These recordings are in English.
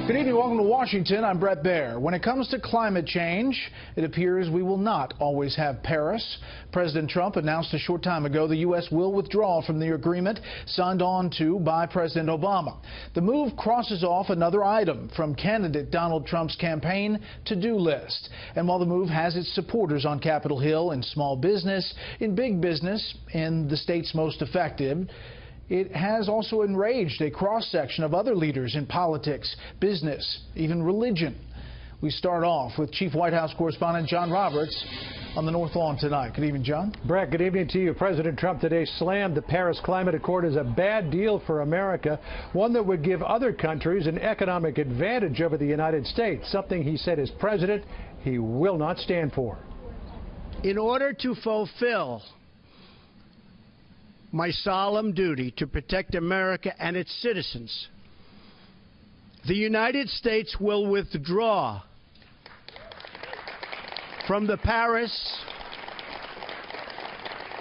Good evening. Welcome to Washington. I'm Brett Baer. When it comes to climate change, it appears we will not always have Paris. President Trump announced a short time ago the U.S. will withdraw from the agreement signed on to by President Obama. The move crosses off another item from candidate Donald Trump's campaign to-do list. And while the move has its supporters on Capitol Hill, in small business, in big business, in the states most affected, it has also enraged a cross-section of other leaders in politics, business, even religion. We start off with Chief White House correspondent John Roberts on the North Lawn tonight. Good evening, John. Brett, good evening to you. President Trump today slammed the Paris Climate Accord as a bad deal for America, one that would give other countries an economic advantage over the United States, something he said as president he will not stand for. In order to fulfill my solemn duty to protect America and its citizens, the United States will withdraw from the Paris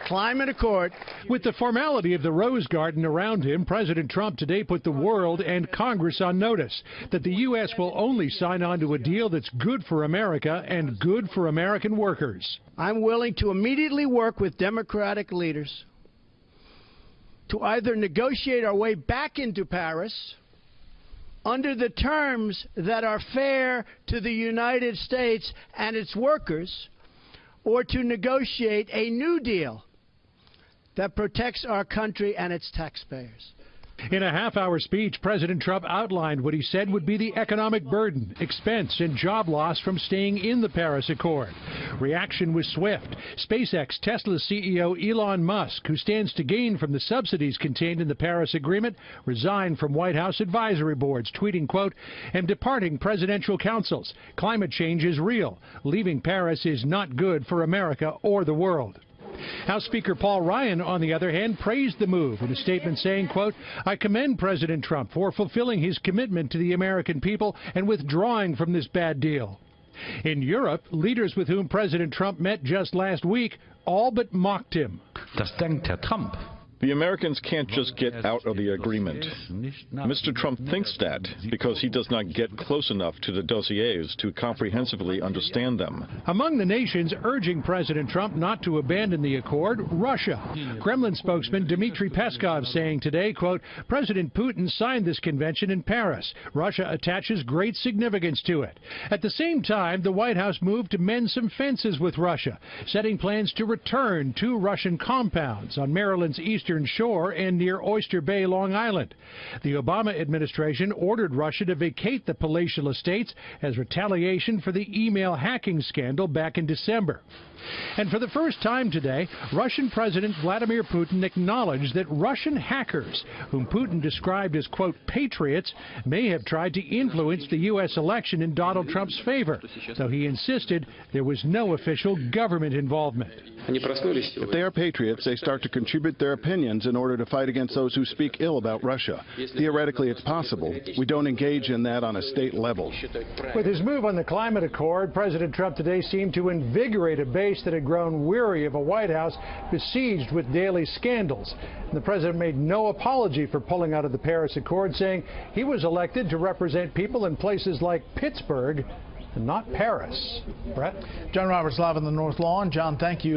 Climate Accord. With the formality of the Rose Garden around him, President Trump today put the world and Congress on notice that the U.S. will only sign on to a deal that's good for America and good for American workers. I'm willing to immediately work with Democratic leaders to either negotiate our way back into Paris under the terms that are fair to the United States and its workers, or to negotiate a new deal that protects our country and its taxpayers. In a half-hour speech, President Trump outlined what he said would be the economic burden, expense, and job loss from staying in the Paris Accord. Reaction was swift. SpaceX Tesla CEO Elon Musk, who stands to gain from the subsidies contained in the Paris Agreement, resigned from White House advisory boards, tweeting, quote, "Am departing presidential councils. Climate change is real. Leaving Paris is not good for America or the world." House Speaker Paul Ryan, on the other hand, praised the move in a statement saying, quote, "I commend President Trump for fulfilling his commitment to the American people and withdrawing from this bad deal." In Europe, leaders with whom President Trump met just last week all but mocked him. Das denkt Herr Trump. The Americans can't just get out of the agreement. Mr. Trump thinks that because he does not get close enough to the dossiers to comprehensively understand them. Among the nations urging President Trump not to abandon the accord, Russia. Kremlin spokesman Dmitry Peskov saying today, quote, "President Putin signed this convention in Paris. Russia attaches great significance to it." At the same time, the White House moved to mend some fences with Russia, setting plans to return 2 Russian compounds on Maryland's eastern shore and near Oyster Bay, Long Island. The Obama administration ordered Russia to vacate the palatial estates as retaliation for the email hacking scandal back in December. And for the first time today, Russian President Vladimir Putin acknowledged that Russian hackers, whom Putin described as, quote, patriots, may have tried to influence the U.S. election in Donald Trump's favor, though he insisted there was no official government involvement. If they are patriots, they start to contribute their opinions in order to fight against those who speak ill about Russia. Theoretically, it's possible. We don't engage in that on a state level. With his move on the climate accord, President Trump today seemed to invigorate a base that had grown weary of a White House besieged with daily scandals. And the president made no apology for pulling out of the Paris Accord, saying he was elected to represent people in places like Pittsburgh and not Paris. Brett? John Roberts live on the North Lawn. John, thank you.